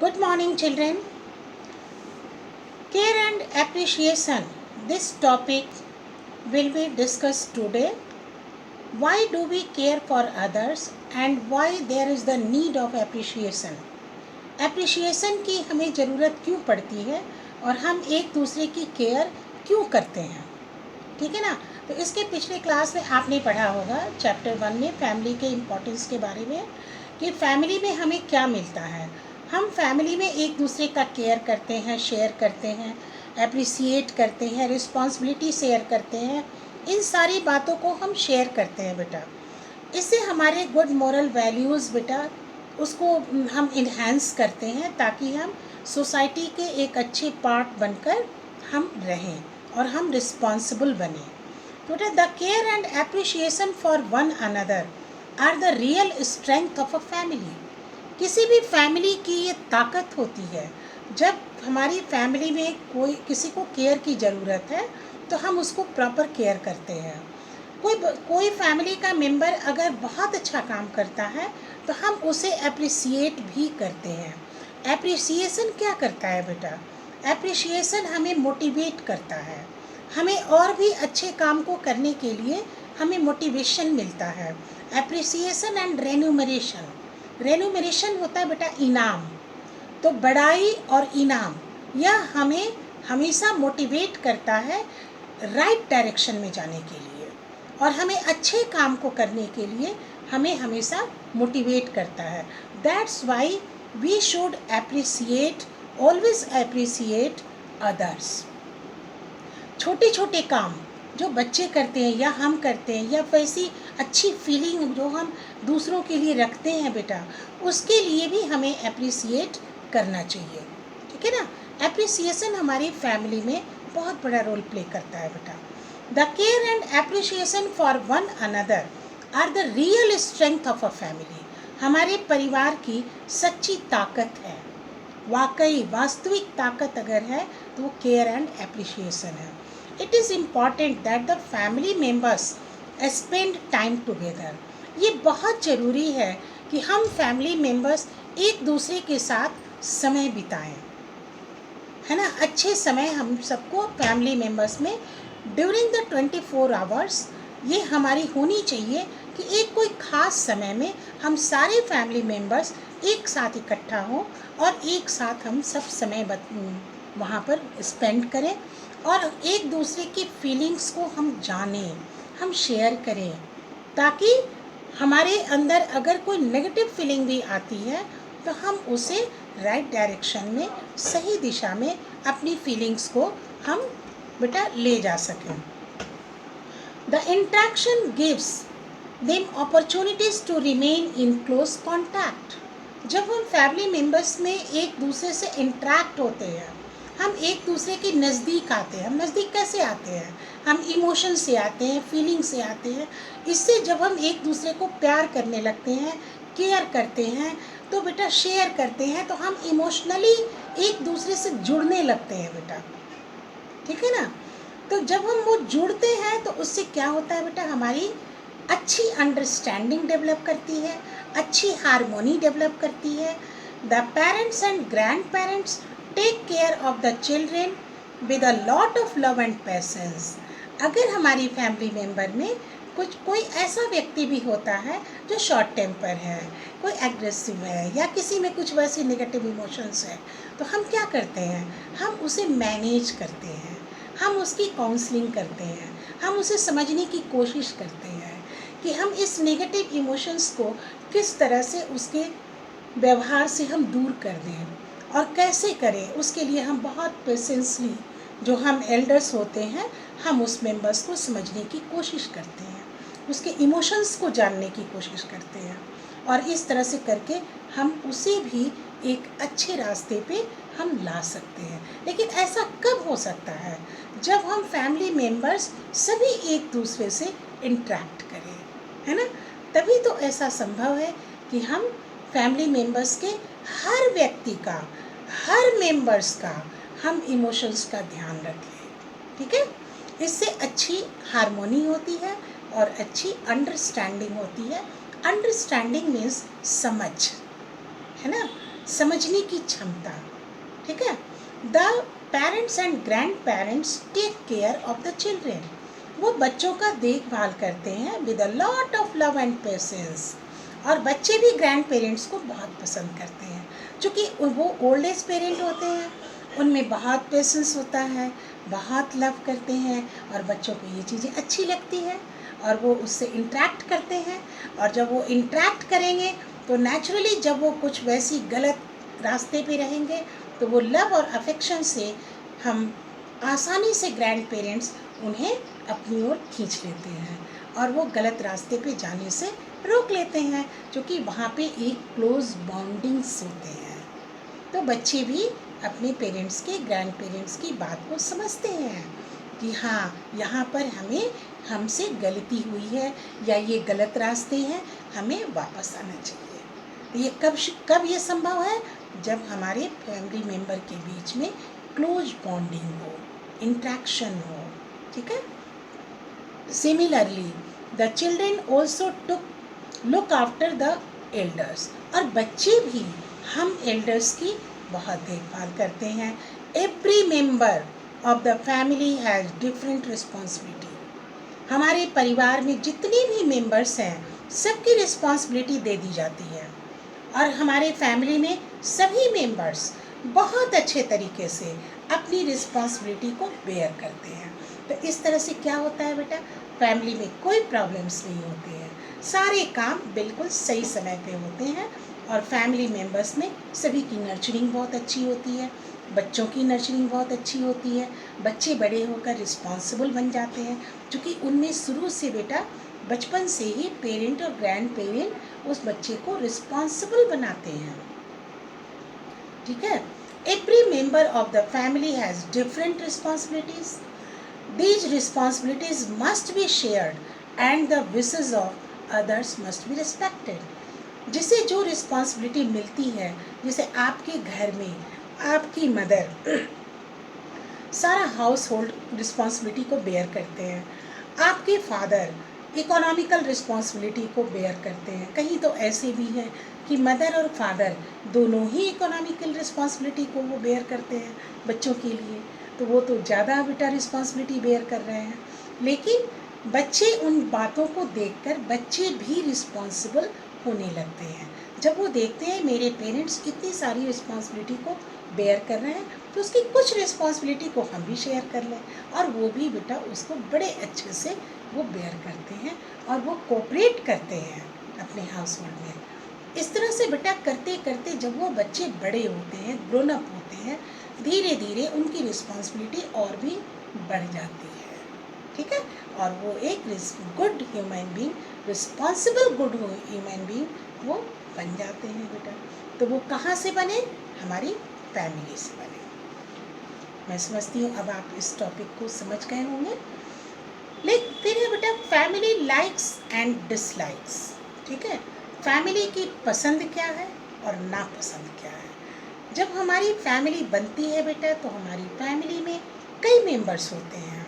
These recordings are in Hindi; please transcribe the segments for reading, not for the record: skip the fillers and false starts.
Good morning, children. Care and appreciation. This topic will be discussed today. Why do we care for others and why there is the need of appreciation? Appreciation की हमें ज़रूरत क्यों पड़ती है और हम एक दूसरे की केयर क्यों करते हैं? ठीक है ना। तो इसके पिछले क्लास में आपने पढ़ा होगा चैप्टर 1 में फैमिली के इम्पोर्टेंस के बारे में कि फैमिली में हमें क्या मिलता है। हम फैमिली में एक दूसरे का केयर करते हैं, शेयर करते हैं, अप्रिसिएट करते हैं, रिस्पॉन्सिबिलिटी शेयर करते हैं। इन सारी बातों को हम शेयर करते हैं बेटा। इससे हमारे गुड मॉरल वैल्यूज़ बेटा उसको हम इन्हेंस करते हैं ताकि हम सोसाइटी के एक अच्छे पार्ट बनकर हम रहें और हम रिस्पॉन्सिबल बने। तो the care and appreciation for one another are the real strength of a family. किसी भी फैमिली की ये ताकत होती है। जब हमारी फैमिली में कोई किसी को केयर की ज़रूरत है तो हम उसको प्रॉपर केयर करते हैं। कोई फैमिली का मेंबर अगर बहुत अच्छा काम करता है तो हम उसे अप्रिसिएट भी करते हैं। एप्रिसिएशन क्या करता है बेटा? एप्रिसिएशन हमें मोटिवेट करता है, हमें और भी अच्छे काम को करने के लिए हमें मोटिवेशन मिलता है। एप्रिसिएशन एंड रेन्यूमरेशन होता है बेटा इनाम। तो बड़ाई और इनाम यह हमें हमेशा मोटिवेट करता है राइट डायरेक्शन में जाने के लिए और हमें अच्छे काम को करने के लिए हमें हमेशा मोटिवेट करता है। That's why we should appreciate, always appreciate others. छोटे छोटे काम जो बच्चे करते हैं या हम करते हैं या वैसी अच्छी फीलिंग जो हम दूसरों के लिए रखते हैं बेटा, उसके लिए भी हमें अप्रिसिएट करना चाहिए। ठीक है ना। एप्रिसिएशन हमारी फैमिली में बहुत बड़ा रोल प्ले करता है बेटा। The care and appreciation for one another are the real strength of a family. हमारे परिवार की सच्ची ताकत है। वाकई वास्तविक ताकत अगर है तो वो केयर एंड एप्रिसिएशन है। It is important that the family members spend time together. ये बहुत ज़रूरी है कि हम फैमिली मेम्बर्स एक दूसरे के साथ समय बिताएं, है ना। अच्छे समय हम सबको फैमिली मेम्बर्स में ड्यूरिंग द 24 आवर्स ये हमारी होनी चाहिए कि एक कोई ख़ास समय में हम सारे फैमिली मेम्बर्स एक साथ इकट्ठा हों और एक साथ हम सब समय वहाँ पर स्पेंड करें और एक दूसरे की फीलिंग्स को हम जानें, हम शेयर करें, ताकि हमारे अंदर अगर कोई नेगेटिव फीलिंग भी आती है तो हम उसे राइट डायरेक्शन में, सही दिशा में अपनी फीलिंग्स को हम बेटा ले जा सकें। The interaction gives them opportunities to remain in close contact. जब हम फैमिली मेम्बर्स में एक दूसरे से इंट्रैक्ट होते हैं, हम एक दूसरे के नज़दीक आते हैं। हम नज़दीक कैसे आते हैं? हम इमोशन से आते हैं, फीलिंग से आते हैं। इससे जब हम एक दूसरे को प्यार करने लगते हैं, केयर करते हैं, तो बेटा शेयर करते हैं, तो हम इमोशनली एक दूसरे से जुड़ने लगते हैं बेटा। ठीक है ना। तो जब हम वो जुड़ते हैं तो उससे क्या होता है बेटा, हमारी अच्छी अंडरस्टैंडिंग डेवलप करती है, अच्छी हारमोनी डेवलप करती है। The parents and grandparents take care of the children with a lot of love and patience. अगर हमारी फैमिली मेम्बर में कोई ऐसा व्यक्ति भी होता है जो शॉर्ट टेम्पर है, कोई एग्रेसिव है या किसी में कुछ वैसे नेगेटिव इमोशंस है, तो हम क्या करते हैं? हम उसे मैनेज करते हैं, हम उसकी काउंसलिंग करते हैं, हम उसे समझने की कोशिश करते हैं कि हम इस नेगेटिव इमोशंस को किस तरह से उसके व्यवहार से हम दूर कर दें और कैसे करें। उसके लिए हम बहुत पेशेंसली, जो हम एल्डर्स होते हैं, हम उस मेंबर्स को समझने की कोशिश करते हैं, उसके इमोशंस को जानने की कोशिश करते हैं और इस तरह से करके हम उसे भी एक अच्छे रास्ते पे हम ला सकते हैं। लेकिन ऐसा कब हो सकता है? जब हम फैमिली मेम्बर्स सभी एक दूसरे से इंटरेक्ट करें, है ना। तभी तो ऐसा संभव है कि हम फैमिली मेम्बर्स के हर व्यक्ति का, हर मेंबर्स का हम इमोशंस का ध्यान रखें। ठीक है। इससे अच्छी हारमोनी होती है और अच्छी अंडरस्टैंडिंग होती है। अंडरस्टैंडिंग मीन्स समझ, है ना। समझने की क्षमता, ठीक है। The parents and grandparents take care of the children, वो बच्चों का देखभाल करते हैं with a lot of love and patience. और बच्चे भी ग्रैंड पेरेंट्स को बहुत पसंद करते हैं, क्योंकि वो ओल्ड एज पेरेंट होते हैं, उनमें बहुत पेशेंस होता है, बहुत लव करते हैं, और बच्चों को ये चीज़ें अच्छी लगती है और वो उससे इंटरेक्ट करते हैं। और जब वो इंटरेक्ट करेंगे तो नेचुरली जब वो कुछ वैसी गलत रास्ते पे रहेंगे तो वो लव और अफेक्शन से हम आसानी से ग्रैंड पेरेंट्स उन्हें अपनी ओर खींच लेते हैं और वो गलत रास्ते पे जाने से रोक लेते हैं, क्योंकि वहाँ पे एक क्लोज बॉन्डिंग्स होते हैं। तो बच्चे भी अपने पेरेंट्स के ग्रैंड पेरेंट्स की बात को समझते हैं कि हाँ, यहाँ पर हमें हमसे गलती हुई है या ये गलत रास्ते हैं, हमें वापस आना चाहिए। ये कब ये संभव है? जब हमारे फैमिली मेम्बर के बीच में क्लोज बॉन्डिंग हो, इंट्रैक्शन हो, ठीक है। Similarly the children also look after the elders, और बच्चे भी हम एल्डर्स की बहुत देखभाल करते हैं। Every member of the family has different responsibility, हमारे परिवार में जितने भी मेंबर्स हैं सबकी रिस्पॉन्सिबिलिटी दे दी जाती है, और हमारे फैमिली में सभी मेंबर्स बहुत अच्छे तरीके से अपनी रिस्पॉन्सिबिलिटी को बेयर करते हैं। तो इस तरह से क्या होता है बेटा, फैमिली में कोई प्रॉब्लम्स नहीं होते हैं, सारे काम बिल्कुल सही समय पे होते हैं, और फैमिली मेम्बर्स में सभी की नर्चरिंग बहुत अच्छी होती है, बच्चों की नर्चरिंग बहुत अच्छी होती है, बच्चे बड़े होकर रिस्पॉन्सिबल बन जाते हैं, क्योंकि उनमें शुरू से बेटा बचपन से ही पेरेंट और ग्रैंड पेरेंट उस बच्चे को रिस्पॉन्सिबल बनाते हैं, ठीक है। Every member of the family has different responsibilities, these responsibilities must be shared and the wishes of others must be respected। जिसे जो रिस्पॉन्सिबिलिटी मिलती है, जैसे आपके घर में आपकी मदर सारा हाउस होल्ड रिस्पॉन्सिबिलिटी को बेयर करते हैं, आपके फादर इकोनॉमिकल रिस्पॉन्सिबिलिटी को बेयर करते हैं, कहीं तो ऐसे भी है कि मदर और फादर दोनों ही इकोनॉमिकल रिस्पॉन्सिबिलिटी को वो बेयर करते हैं बच्चों के लिए, तो वो तो ज़्यादा बेटा रिस्पॉन्सिबिलिटी बेयर कर रहे हैं। लेकिन बच्चे उन बातों को देखकर बच्चे भी रिस्पॉन्सिबल होने लगते हैं, जब वो देखते हैं मेरे पेरेंट्स इतनी सारी रिस्पॉन्सिबिलिटी को बेयर कर रहे हैं, तो उसकी कुछ रिस्पॉन्सिबिलिटी को हम भी शेयर कर लें, और वो भी बेटा उसको बड़े अच्छे से वो बेयर करते हैं और वो कोऑपरेट करते हैं अपने हाउस होल्ड में। इस तरह से बेटा करते करते जब वो बच्चे बड़े होते हैं, ग्रोन अप होते हैं, धीरे धीरे उनकी रिस्पॉन्सिबिलिटी और भी बढ़ जाती है, ठीक है, और वो एक good human being, responsible good human being वो बन जाते हैं बेटा। तो वो कहाँ से बने? हमारी फैमिली से बने। मैं समझती हूँ अब आप इस टॉपिक को समझ गए होंगे। लेकिन फिर है बेटा फैमिली लाइक्स एंड डिसलाइक्स, ठीक है। फैमिली की पसंद क्या है और नापसंद क्या है। जब हमारी फैमिली बनती है बेटा, तो हमारी फैमिली में कई मेंबर्स होते हैं,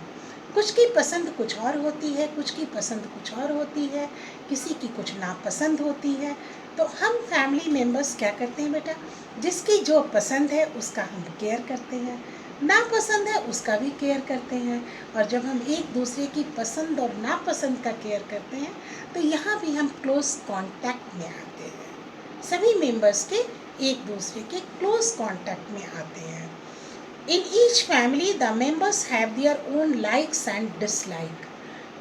कुछ की पसंद कुछ और होती है, कुछ की पसंद कुछ और होती है, किसी की कुछ नापसंद होती है। तो हम फैमिली मेंबर्स क्या करते हैं बेटा, जिसकी जो पसंद है उसका हम केयर करते हैं, नापसंद है उसका भी केयर करते हैं। और जब हम एक दूसरे की पसंद और नापसंद का केयर करते हैं, तो यहाँ भी हम क्लोज कांटेक्ट में आते हैं, सभी मेंबर्स के एक दूसरे के क्लोज कांटेक्ट में आते हैं। In each family, the members have their own likes and dislike.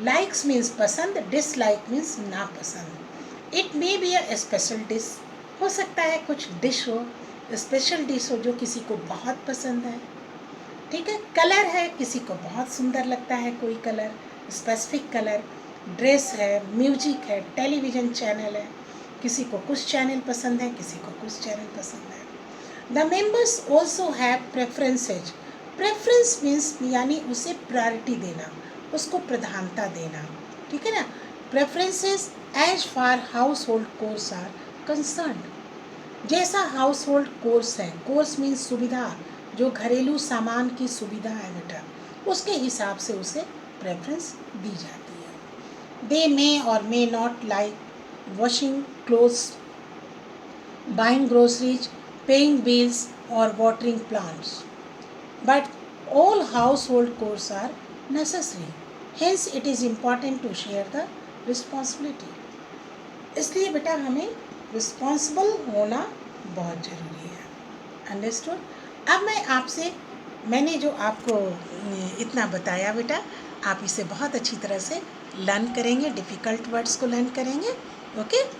Likes means पसंद, dislike means नापसंद। It may be a special dish, हो सकता है कुछ डिश हो, स्पेशल डिश हो जो किसी को बहुत पसंद है, ठीक है। कलर है, किसी को बहुत सुंदर लगता है कोई कलर, स्पेसिफिक कलर। ड्रेस है, म्यूजिक है, टेलीविज़न चैनल है, किसी को कुछ चैनल पसंद है, किसी को कुछ चैनल पसंद है। The members also have preferences. Preference means यानी उसे प्रायोरिटी देना, उसको प्रधानता देना, ठीक है ना। Preferences as far household chores are concerned. जैसा हाउस होल्ड कोर्स है, कोर्स मीन्स सुविधा, जो घरेलू सामान की सुविधा है बेटा, उसके हिसाब से उसे प्रेफरेंस दी जाती है। दे मे और may not like washing clothes, buying groceries, paying bills or watering plants. But all household chores are necessary. Hence it is important to share the responsibility. इसलिए बेटा हमें रिस्पॉन्सिबल होना बहुत ज़रूरी है. अंडरस्टूड. अब मैंने जो आपको इतना बताया बेटा, आप इसे बहुत अच्छी तरह से लर्न करेंगे, डिफ़िकल्ट वर्ड्स को लर्न करेंगे. ओके.